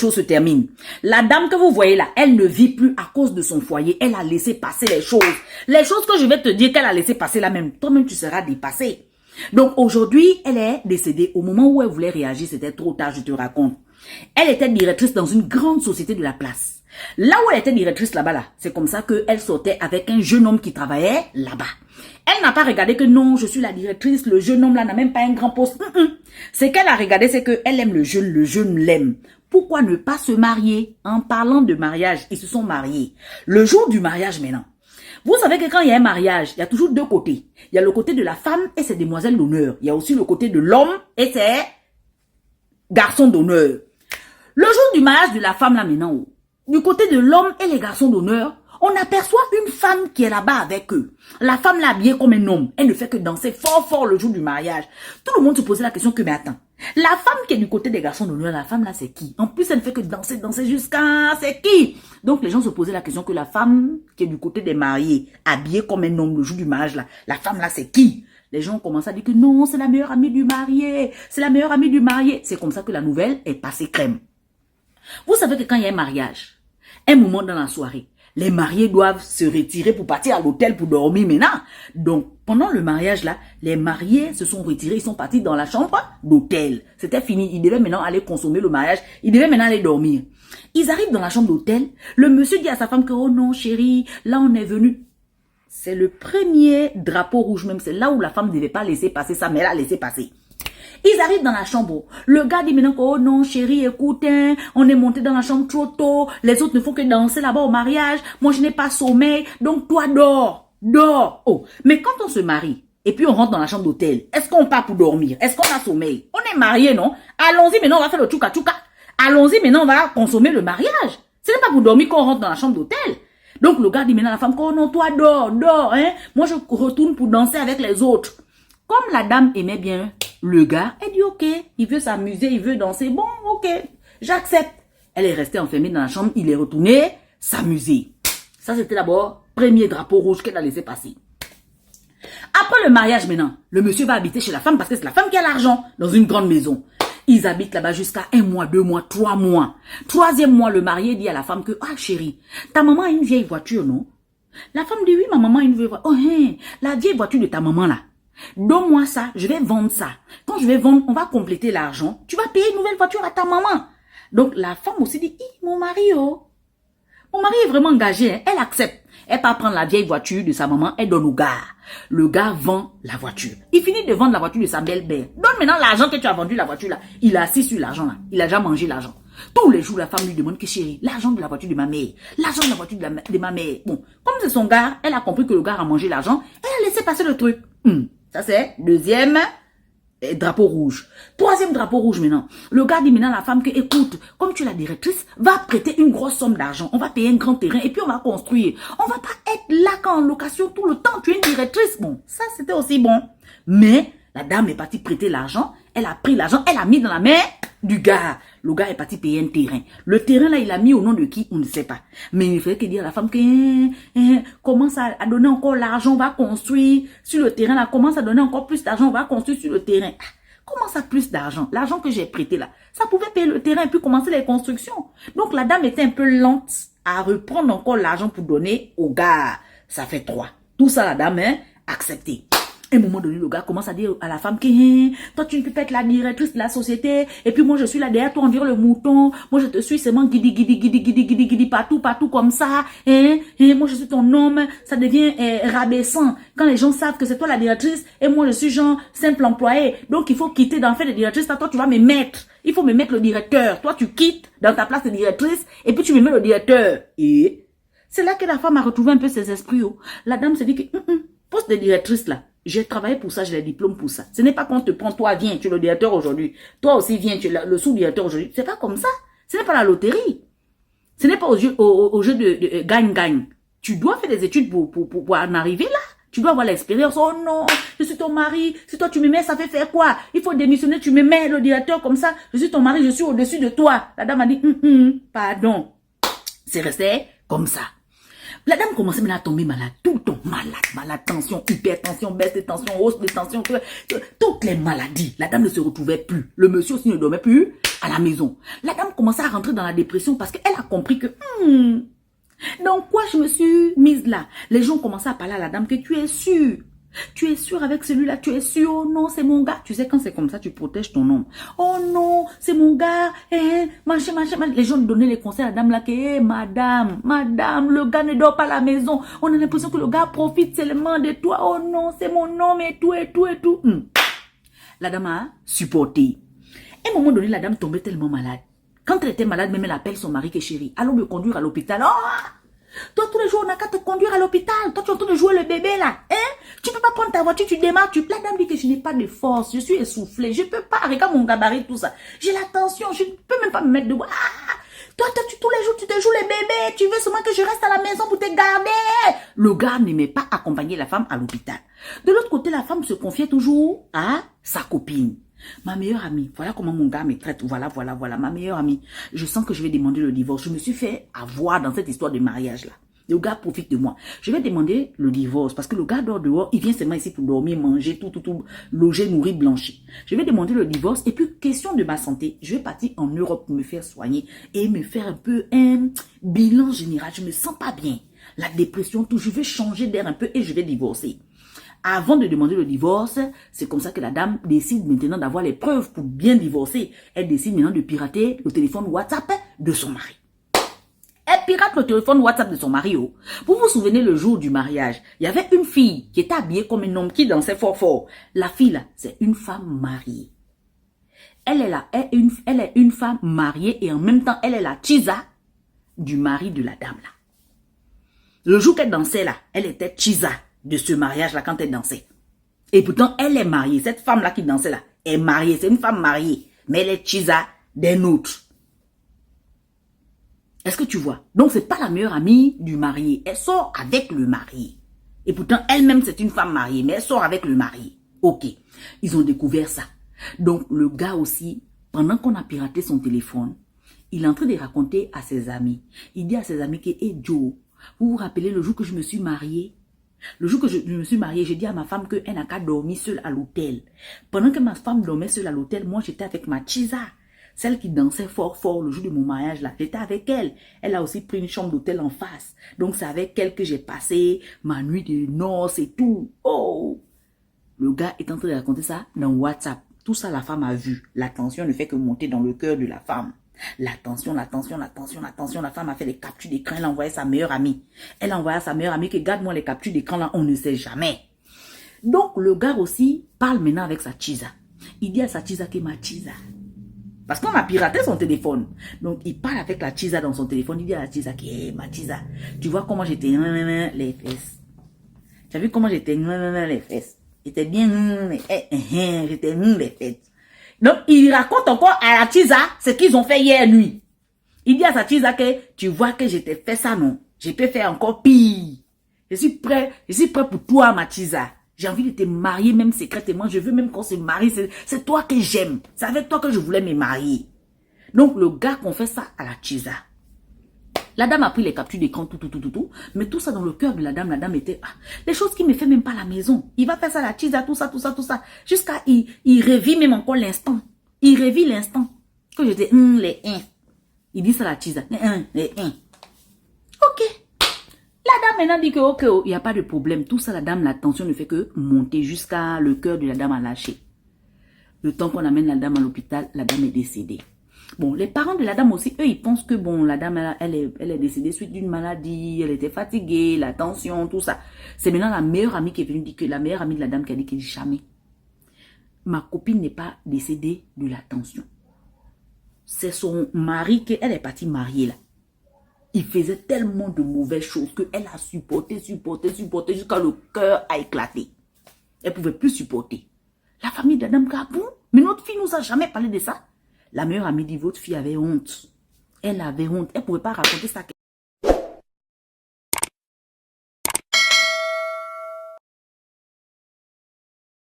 chose se termine. La dame que vous voyez là, elle ne vit plus à cause de son foyer. Elle a laissé passer les choses. Les choses que je vais te dire qu'elle a laissé passer là même, toi-même tu seras dépassé. Donc aujourd'hui, elle est décédée. Au moment où elle voulait réagir, c'était trop tard, je te raconte. Elle était directrice dans une grande société de la place. Là où elle était directrice là-bas, là, c'est comme ça qu'elle sortait avec un jeune homme qui travaillait là-bas. Elle n'a pas regardé que non, je suis la directrice, le jeune homme là n'a même pas un grand poste. Ce qu'elle a regardé, c'est qu'elle aime le jeune l'aime. Pourquoi ne pas se marier? En parlant de mariage, ils se sont mariés. Le jour du mariage maintenant. Vous savez que quand il y a un mariage, il y a toujours deux côtés. Il y a le côté de la femme et ses demoiselles d'honneur. Il y a aussi le côté de l'homme et ses garçons d'honneur. Le jour du mariage de la femme là maintenant, du côté de l'homme et les garçons d'honneur, on aperçoit une femme qui est là-bas avec eux. La femme l'a habillée comme un homme. Elle ne fait que danser fort fort le jour du mariage. Tout le monde se posait la question que, mais attends, la femme qui est du côté des garçons d'honneur, la femme là c'est qui? En plus elle ne fait que danser jusqu'à... c'est qui? Donc les gens se posaient la question que la femme qui est du côté des mariés, habillée comme un homme le jour du mariage là, la femme là c'est qui? Les gens commencent à dire que non, c'est la meilleure amie du marié. C'est la meilleure amie du marié. C'est comme ça que la nouvelle est passée crème. Vous savez que quand il y a un mariage, un moment dans la soirée, les mariés doivent se retirer pour partir à l'hôtel pour dormir maintenant. Donc, pendant le mariage là, les mariés se sont retirés, ils sont partis dans la chambre d'hôtel. C'était fini, ils devaient maintenant aller consommer le mariage, ils devaient maintenant aller dormir. Ils arrivent dans la chambre d'hôtel, le monsieur dit à sa femme que, oh non chérie, là on est venu. C'est le premier drapeau rouge même, c'est là où la femme ne devait pas laisser passer ça, mais elle a laissé passer. Ils arrivent dans la chambre. Le gars dit maintenant que, oh non, chérie, écoute, hein, on est monté dans la chambre trop tôt. Les autres ne font que danser là-bas au mariage. Moi, je n'ai pas sommeil. Donc, toi, dors. Dors. Oh, mais quand on se marie, et puis on rentre dans la chambre d'hôtel, est-ce qu'on part pour dormir? Est-ce qu'on a sommeil? On est mariés, non? Allons-y, maintenant, on va faire le tchouka-tchouka. Allons-y, maintenant, on va consommer le mariage. Ce n'est pas pour dormir qu'on rentre dans la chambre d'hôtel. Donc, le gars dit maintenant à la femme, oh non, toi, dors, dors, hein. Moi, je retourne pour danser avec les autres. Comme la dame aimait bien le gars, elle dit ok, il veut s'amuser, il veut danser, bon ok, j'accepte. Elle est restée enfermée dans la chambre, il est retourné s'amuser. Ça c'était d'abord premier drapeau rouge qu'elle a laissé passer. Après le mariage maintenant, le monsieur va habiter chez la femme parce que c'est la femme qui a l'argent dans une grande maison. Ils habitent là-bas jusqu'à 1 mois, 2 mois, 3 mois. 3e mois, le marié dit à la femme que, ah chérie, ta maman a une vieille voiture, non? La femme dit oui, ma maman a une vieille voiture. Oh hein, la vieille voiture de ta maman là. Donne-moi ça, je vais vendre ça. Quand je vais vendre, on va compléter l'argent. Tu vas payer une nouvelle voiture à ta maman. Donc la femme aussi dit, mon mari, oh. Mon mari est vraiment engagé, hein. Elle accepte. Elle part prendre la vieille voiture de sa maman, elle donne au gars. Le gars vend la voiture. Il finit de vendre la voiture de sa belle-mère. Donne maintenant l'argent que tu as vendu la voiture là. Il est assis sur l'argent là. Il a déjà mangé l'argent. Tous les jours, la femme lui demande que chérie, l'argent de la voiture de ma mère. L'argent de la voiture de ma mère. Bon, comme c'est son gars, elle a compris que le gars a mangé l'argent. Elle a laissé passer le truc. Ça c'est deuxième drapeau rouge. 3e drapeau rouge maintenant. Le gars dit maintenant à la femme que écoute, comme tu es la directrice, va prêter une grosse somme d'argent. On va payer un grand terrain et puis on va construire. On va pas être là quand en location tout le temps. Tu es une directrice. Bon, ça c'était aussi bon. Mais la dame est partie prêter l'argent. Elle a pris l'argent, elle a mis dans la main du gars. Le gars est parti payer un terrain. Le terrain là, il a mis au nom de qui? On ne sait pas. Mais il fallait que dire à la femme que commence à donner encore l'argent, on va construire sur le terrain là. Commence à donner encore plus d'argent, on va construire sur le terrain. Comment ça plus d'argent? L'argent que j'ai prêté là, ça pouvait payer le terrain et puis commencer les constructions. Donc la dame était un peu lente à reprendre encore l'argent pour donner au gars. Ça fait 3. Tout ça la dame accepté. À un moment donné, le gars commence à dire à la femme que toi, tu ne peux pas être la directrice de la société. Et puis moi, je suis là derrière toi, on dirait le mouton. Moi, je te suis seulement guidi, partout comme ça. Et moi, je suis ton homme. Ça devient rabaissant quand les gens savent que c'est toi la directrice. Et moi, je suis genre simple employé. Donc, il faut quitter d'en faire de directrice. Toi, tu vas me mettre. Il faut me mettre le directeur. Toi, tu quittes dans ta place de directrice. Et puis, tu me mets le directeur. Et c'est là que la femme a retrouvé un peu ses esprits. Oh. La dame se dit que poste de directrice là. J'ai travaillé pour ça, j'ai les diplômes pour ça. Ce n'est pas qu'on te prend, toi, viens, tu es le directeur aujourd'hui. Toi aussi, viens, tu es le sous-directeur aujourd'hui. C'est pas comme ça. Ce n'est pas la loterie. Ce n'est pas au jeu de gagne-gagne. Tu dois faire des études pour en arriver là. Tu dois avoir l'expérience. Oh non, je suis ton mari. Si toi, tu me mets, ça fait faire quoi? Il faut démissionner, tu me mets le directeur comme ça. Je suis ton mari, je suis au-dessus de toi. La dame a dit, pardon. C'est resté comme ça. La dame commençait maintenant à tomber malade. Tout le temps malade. Tension, hypertension, baisse de tension, hausse de tension. Toutes les maladies. La dame ne se retrouvait plus. Le monsieur aussi ne dormait plus à la maison. La dame commençait à rentrer dans la dépression parce qu'elle a compris que... donc quoi je me suis mise là? Les gens commençaient à parler à la dame que tu es sûre. Tu es sûr avec celui-là, tu es sûr, oh non, c'est mon gars. Tu sais, quand c'est comme ça, tu protèges ton homme. Oh non, c'est mon gars, machin. Les gens donnaient les conseils à la dame là, que, madame, le gars ne dort pas à la maison. On a l'impression que le gars profite seulement de toi. Oh non, c'est mon homme et tout. La dame a supporté. À un moment donné, la dame tombait tellement malade. Quand elle était malade, même elle appelle son mari que chérie. Allons me conduire à l'hôpital. Oh! Toi, tous les jours, on n'a qu'à te conduire à l'hôpital. Toi, tu es en train de jouer le bébé, là. Tu peux pas prendre ta voiture, tu démarres. La dame dit que je n'ai pas de force. Je suis essoufflée. Je peux pas. Regarde mon gabarit, tout ça. J'ai la tension. Je ne peux même pas me mettre debout. Toi, tous les jours, tu te joues les bébés. Tu veux seulement que je reste à la maison pour te garder. Le gars n'aimait pas accompagner la femme à l'hôpital. De l'autre côté, la femme se confiait toujours à sa copine. Ma meilleure amie, voilà comment mon gars me traite, voilà, ma meilleure amie. Je sens que je vais demander le divorce. Je me suis fait avoir dans cette histoire de mariage-là. Le gars profite de moi. Je vais demander le divorce parce que le gars dort dehors, il vient seulement ici pour dormir, manger, tout, loger, nourrir, blanchir. Je vais demander le divorce et puis, question de ma santé, je vais partir en Europe pour me faire soigner et me faire un peu un bilan général. Je me sens pas bien. La dépression, tout, je vais changer d'air un peu et je vais divorcer. Avant de demander le divorce, c'est comme ça que la dame décide maintenant d'avoir les preuves pour bien divorcer. Elle décide maintenant de pirater le téléphone WhatsApp de son mari. Elle pirate le téléphone WhatsApp de son mari. Oh. Vous vous souvenez le jour du mariage, il y avait une fille qui était habillée comme un homme qui dansait fort. La fille là, c'est une femme mariée. Elle est là, elle est une femme mariée et en même temps, elle est la chisa du mari de la dame là. Le jour qu'elle dansait là, elle était chisa de ce mariage-là quand elle dansait. Et pourtant, elle est mariée. Cette femme-là qui dansait là est mariée. C'est une femme mariée. Mais elle est chisa d'un autre. Est-ce que tu vois? Donc, c'est pas la meilleure amie du marié. Elle sort avec le marié. Et pourtant, elle-même, c'est une femme mariée. Mais elle sort avec le marié. Ok. Ils ont découvert ça. Donc, le gars aussi, pendant qu'on a piraté son téléphone, il est en train de raconter à ses amis. Il dit à ses amis que, hey Joe, vous vous rappelez le jour que je me suis mariée? Le jour que je me suis mariée, j'ai dit à ma femme qu'elle n'a qu'à dormir seule à l'hôtel. Pendant que ma femme dormait seule à l'hôtel, moi j'étais avec ma chisa. Celle qui dansait fort le jour de mon mariage là. J'étais avec elle. Elle a aussi pris une chambre d'hôtel en face. Donc c'est avec elle que j'ai passé ma nuit de noces et tout. Oh! Le gars est en train de raconter ça dans WhatsApp. Tout ça la femme a vu. La tension ne fait que monter dans le cœur de la femme. La tension. La femme a fait les captures d'écran. Elle a envoyé à sa meilleure amie. Elle a envoyé à sa meilleure amie que garde-moi les captures d'écran là. On ne sait jamais. Donc, le gars aussi parle maintenant avec sa chisa. Il dit à sa chisa que ma chisa. Parce qu'on a piraté son téléphone. Donc, il parle avec la chisa dans son téléphone. Il dit à la chisa que hey, ma chisa. Tu vois comment j'étais les fesses. Tu as vu comment j'étais les fesses. J'étais bien j'étais les fesses. Donc, il raconte encore à la chisa ce qu'ils ont fait hier nuit. Il dit à sa chisa que tu vois que je t'ai fait ça, non? Je peux faire encore pire. Je suis prêt pour toi, ma chisa. J'ai envie de te marier même secrètement. Je veux même qu'on se marie. C'est toi que j'aime. C'est avec toi que je voulais me marier. Donc, le gars confesse ça à la chisa. La dame a pris les captures d'écran, tout. Mais tout ça dans le cœur de la dame était... les choses qu'il ne fait même pas à la maison. Il va faire ça à la chisa, tout ça. Jusqu'à... Il revit même encore l'instant. Il revit l'instant. Que j'étais... les Il dit ça à la chisa. Les Ok. La dame maintenant dit que ok, il n'y a pas de problème. Tout ça, la dame, la tension ne fait que monter jusqu'à le cœur de la dame a lâché. Le temps qu'on amène la dame à l'hôpital, la dame est décédée. Bon, les parents de la dame aussi, eux, ils pensent que bon, la dame, elle est décédée suite d'une maladie, elle était fatiguée, la tension, tout ça. C'est maintenant la meilleure amie qui est venue dire que, la meilleure amie de la dame qui a dit que jamais. Ma copine n'est pas décédée de la tension. C'est son mari qu'elle est partie marier là. Il faisait tellement de mauvaises choses qu'elle a supporté jusqu'à le cœur a éclaté. Elle ne pouvait plus supporter. La famille de la dame Gabon, mais notre fille nous a jamais parlé de ça. La meilleure amie dit, votre fille avait honte. Elle avait honte. Elle ne pouvait pas raconter ça.